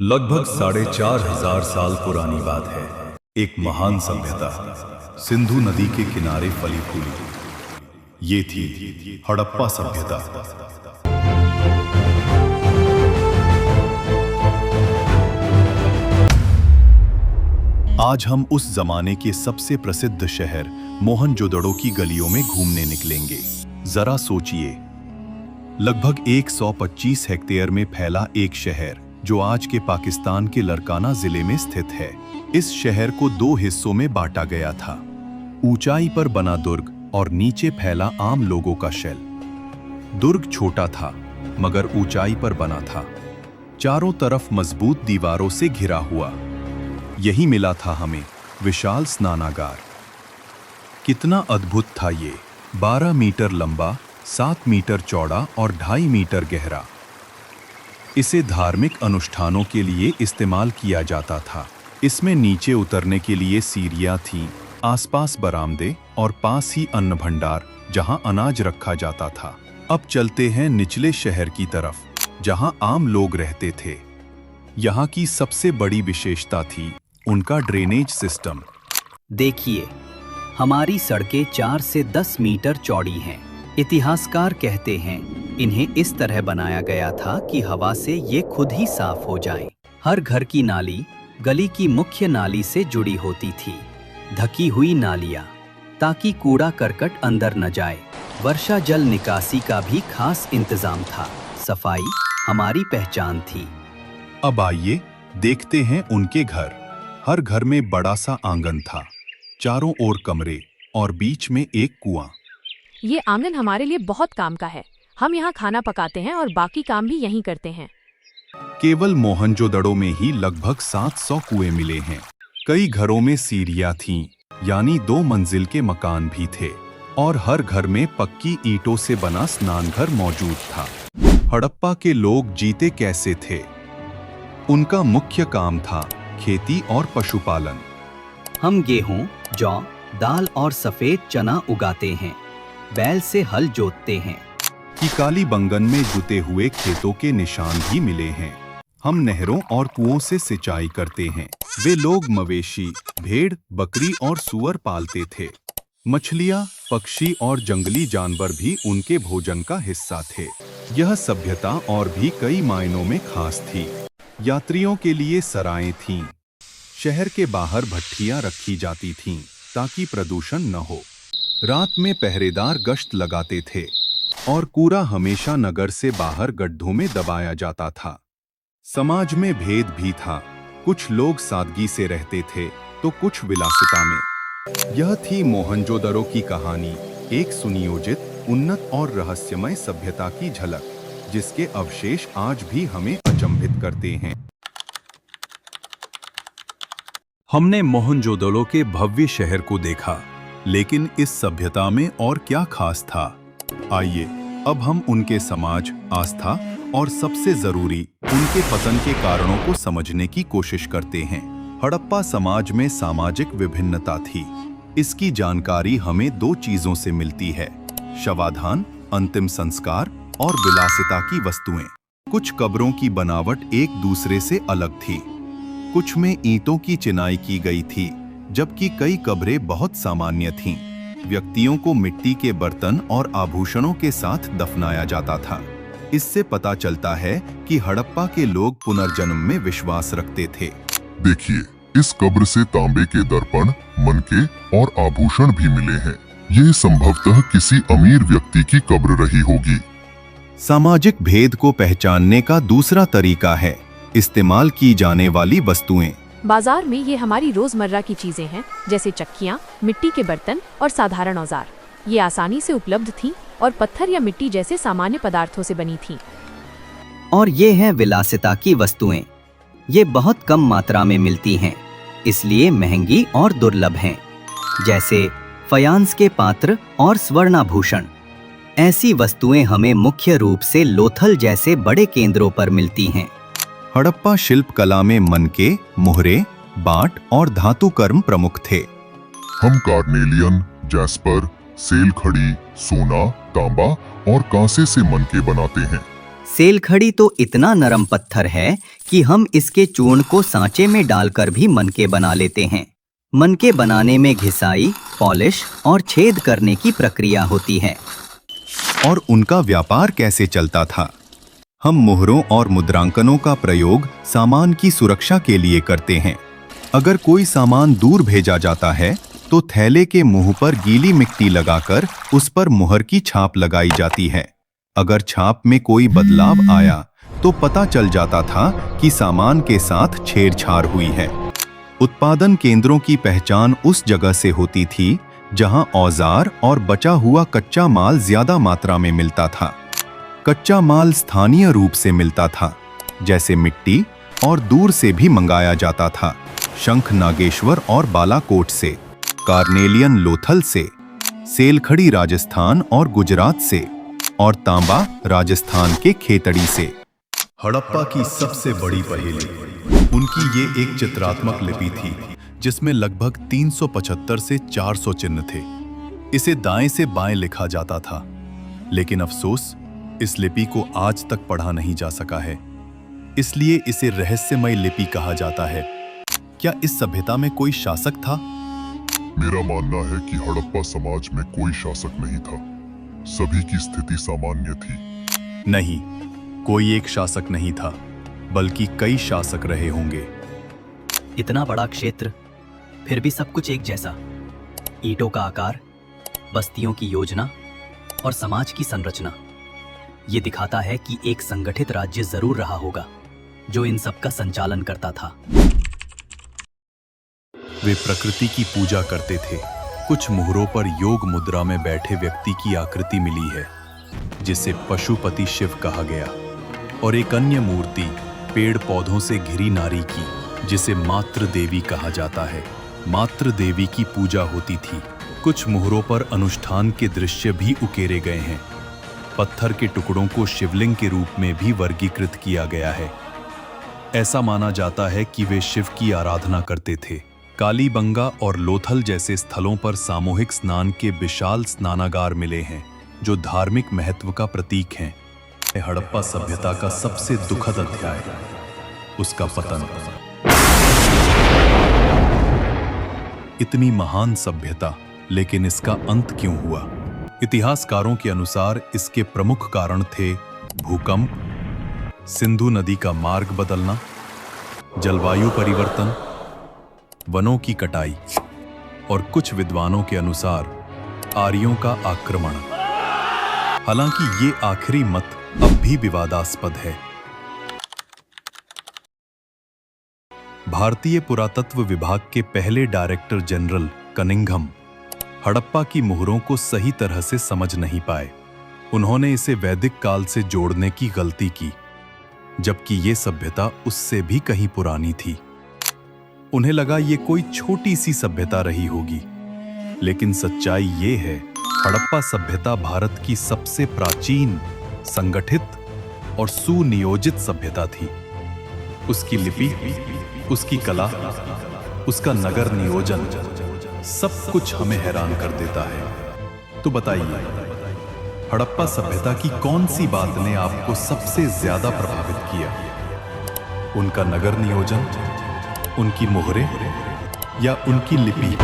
लगभग 4,500 साल पुरानी बात है। एक महान सभ्यता सिंधु नदी के किनारे फली फूली। ये थी हड़प्पा सभ्यता। आज हम उस जमाने के सबसे प्रसिद्ध शहर मोहनजोदड़ो की गलियों में घूमने निकलेंगे। जरा सोचिए, लगभग 125 हेक्टेयर में फैला एक शहर जो आज के पाकिस्तान के लरकाना जिले में स्थित है। इस शहर को दो हिस्सों में बांटा गया था, ऊंचाई पर बना दुर्ग और नीचे फैला आम लोगों का शेल। दुर्ग छोटा था मगर ऊंचाई पर बना था, चारों तरफ मजबूत दीवारों से घिरा हुआ। यही मिला था हमें विशाल स्नानागार। कितना अद्भुत था ये, 12 मीटर लंबा, 7 मीटर चौड़ा और 2.5 मीटर गहरा। इसे धार्मिक अनुष्ठानों के लिए इस्तेमाल किया जाता था। इसमें नीचे उतरने के लिए सीढ़ियां थीं, आसपास बरामदे और पास ही अन्न भंडार जहां अनाज रखा जाता था। अब चलते हैं निचले शहर की तरफ, जहां आम लोग रहते थे। यहाँ की सबसे बड़ी विशेषता थी उनका ड्रेनेज सिस्टम। देखिए, हमारी सड़कें 4 से 10 मीटर चौड़ी हैं। इतिहासकार कहते हैं इन्हें इस तरह बनाया गया था कि हवा से ये खुद ही साफ हो जाएं। हर घर की नाली गली की मुख्य नाली से जुड़ी होती थी। ढकी हुई नालियां ताकि कूड़ा करकट अंदर न जाए। वर्षा जल निकासी का भी खास इंतजाम था। सफाई हमारी पहचान थी। अब आइए देखते हैं उनके घर। हर घर में बड़ा सा आंगन था, चारों ओर कमरे और बीच में एक कुआं। ये आंगन हमारे लिए बहुत काम का है। हम यहाँ खाना पकाते हैं और बाकी काम भी यहीं करते हैं। केवल मोहनजोदड़ो में ही लगभग 700 कुएं मिले हैं। कई घरों में सीढ़ियां थीं, यानी 2 मंजिल के मकान भी थे, और हर घर में पक्की ईंटों से बना स्नानघर मौजूद था। हड़प्पा के लोग जीते कैसे थे? उनका मुख्य काम था खेती और पशुपालन। हम गेहूं, जौ, दाल और सफेद चना उगाते हैं। बैल से हल जोतते हैं। कि काली बंगन में जुते हुए खेतों के निशान भी मिले हैं। हम नहरों और कुओं से सिंचाई करते हैं। वे लोग मवेशी, भेड़, बकरी और सूअर पालते थे। मछलियां, पक्षी और जंगली जानवर भी उनके भोजन का हिस्सा थे। यह सभ्यता और भी कई मायनों में खास थी। यात्रियों के लिए सराएं थीं। शहर के बाहर भट्ठियां रखी जाती थीं ताकि प्रदूषण न हो। रात में पहरेदार गश्त लगाते थे और कूड़ा हमेशा नगर से बाहर गड्ढों में दबाया जाता था। समाज में भेद भी था। कुछ लोग सादगी से रहते थे तो कुछ विलासिता में। यह थी मोहनजोदड़ो की कहानी, एक सुनियोजित, उन्नत और रहस्यमय सभ्यता की झलक, जिसके अवशेष आज भी हमें अचंभित करते हैं। हमने मोहनजोदड़ो के भव्य शहर को देखा, लेकिन इस सभ्यता में और क्या खास था? आइए अब हम उनके समाज, आस्था और सबसे जरूरी उनके पतन के कारणों को समझने की कोशिश करते हैं। हड़प्पा समाज में सामाजिक विभिन्नता थी। इसकी जानकारी हमें 2 चीजों से मिलती है: शवाधान, अंतिम संस्कार, और विलासिता की वस्तुएं। कुछ कब्रों की बनावट एक दूसरे से अलग थी। कुछ में ईंटों की चिनाई की गई थी, जबकि कई कब्रें बहुत सामान्य थीं। व्यक्तियों को मिट्टी के बर्तन और आभूषणों के साथ दफनाया जाता था। इससे पता चलता है कि हड़प्पा के लोग पुनर्जन्म में विश्वास रखते थे। देखिए, इस कब्र से तांबे के दर्पण, मनके और आभूषण भी मिले हैं। ये संभवतः किसी अमीर व्यक्ति की कब्र रही होगी। सामाजिक भेद को पहचानने का दूसरा तरीका है इस्तेमाल की जाने वाली वस्तुएं। बाजार में ये हमारी रोजमर्रा की चीजें हैं, जैसे चक्कियाँ, मिट्टी के बर्तन और साधारण औजार। ये आसानी से उपलब्ध थीं और पत्थर या मिट्टी जैसे सामान्य पदार्थों से बनी थीं। और ये हैं विलासिता की वस्तुएं। ये बहुत कम मात्रा में मिलती हैं, इसलिए महंगी और दुर्लभ हैं, जैसे फयांस के पात्र और स्वर्णाभूषण। ऐसी वस्तुएं हमें मुख्य रूप से लोथल जैसे बड़े केंद्रों पर मिलती हैं। हड़प्पा शिल्प कला में मनके, मोहरे, बांट और धातु कर्म प्रमुख थे। हम कार्नेलियन, जैस्पर, सेल खड़ी, सोना, तांबा और कांसे से मनके बनाते हैं। सेलखड़ी तो इतना नरम पत्थर है कि हम इसके चूर्ण को सांचे में डालकर भी मनके बना लेते हैं। मनके बनाने में घिसाई, पॉलिश और छेद करने की प्रक्रिया होती है। और उनका व्यापार कैसे चलता था? हम मुहरों और मुद्रांकनों का प्रयोग सामान की सुरक्षा के लिए करते हैं। अगर कोई सामान दूर भेजा जाता है तो थैले के मुंह पर गीली मिट्टी लगाकर उस पर मुहर की छाप लगाई जाती है। अगर छाप में कोई बदलाव आया तो पता चल जाता था कि सामान के साथ छेड़छाड़ हुई है। उत्पादन केंद्रों की पहचान उस जगह से होती थी जहां औजार और बचा हुआ कच्चा माल ज्यादा मात्रा में मिलता था। कच्चा माल स्थानीय रूप से मिलता था, जैसे मिट्टी, और दूर से भी मंगाया जाता था, शंख नागेश्वर और बालाकोट से, कार्नेलियन लोथल से, सेलखड़ी राजस्थान और गुजरात से, और तांबा राजस्थान के खेतड़ी से। हड़प्पा की सबसे बड़ी पहेली उनकी ये एक चित्रात्मक लिपि थी जिसमें लगभग 375 से 400 चिन्ह थे। इसे दाएं से बाएं लिखा जाता था, लेकिन अफसोस इस लिपि को आज तक पढ़ा नहीं जा सका है, इसलिए इसे रहस्यमय लिपि कहा जाता है। क्या इस सभ्यता में कोई शासक था? मेरा मानना है कि हड़प्पा समाज में कोई शासक नहीं था। सभी की स्थिति सामान्य थी। नहीं, कोई एक शासक नहीं था, बल्कि कई शासक रहे होंगे। इतना बड़ा क्षेत्र, फिर भी सब कुछ एक जैसा। ईंटों का आकार, बस्तियों की योजना और समाज की संरचना। ये दिखाता है कि एक संगठित राज्य जरूर रहा होगा जो इन सब का संचालन करता था। वे प्रकृति की पूजा करते थे। कुछ मुहरों पर योग मुद्रा में बैठे व्यक्ति की आकृति मिली है, जिसे पशुपति शिव कहा गया, और एक अन्य मूर्ति पेड़ पौधों से घिरी नारी की, जिसे मातृ देवी कहा जाता है। मातृ देवी की पूजा होती थी। कुछ मुहरों पर अनुष्ठान के दृश्य भी उकेरे गए हैं। पत्थर के टुकड़ों को शिवलिंग के रूप में भी वर्गीकृत किया गया है। ऐसा माना जाता है कि वे शिव की आराधना करते थे। कालीबंगा और लोथल जैसे स्थलों पर सामूहिक स्नान के विशाल स्नानागार मिले हैं, जो धार्मिक महत्व का प्रतीक हैं। हड़प्पा सभ्यता का सबसे दुखद अध्याय, उसका पतन। इतनी महान सभ्यता, लेकिन इसका अंत क्यों हुआ? इतिहासकारों के अनुसार इसके प्रमुख कारण थे भूकंप, सिंधु नदी का मार्ग बदलना, जलवायु परिवर्तन, वनों की कटाई, और कुछ विद्वानों के अनुसार आर्यों का आक्रमण। हालांकि ये आखिरी मत अब भी विवादास्पद है। भारतीय पुरातत्व विभाग के पहले डायरेक्टर जनरल कनिंघम हड़प्पा की मुहरों को सही तरह से समझ नहीं पाए। उन्होंने इसे वैदिक काल से जोड़ने की गलती की, जबकि ये सभ्यता उससे भी कहीं पुरानी थी। उन्हें लगा ये कोई छोटी सी सभ्यता रही होगी, लेकिन सच्चाई ये है, हड़प्पा सभ्यता भारत की सबसे प्राचीन, संगठित और सुनियोजित सभ्यता थी। उसकी लिपि, उसकी कला, उसका नगर नियोजन, सब कुछ हमें हैरान कर देता है। तो बताइए, हड़प्पा सभ्यता की कौन सी बात ने आपको सबसे ज्यादा प्रभावित किया? उनका नगर नियोजन, उनकी मोहरें, या उनकी लिपि?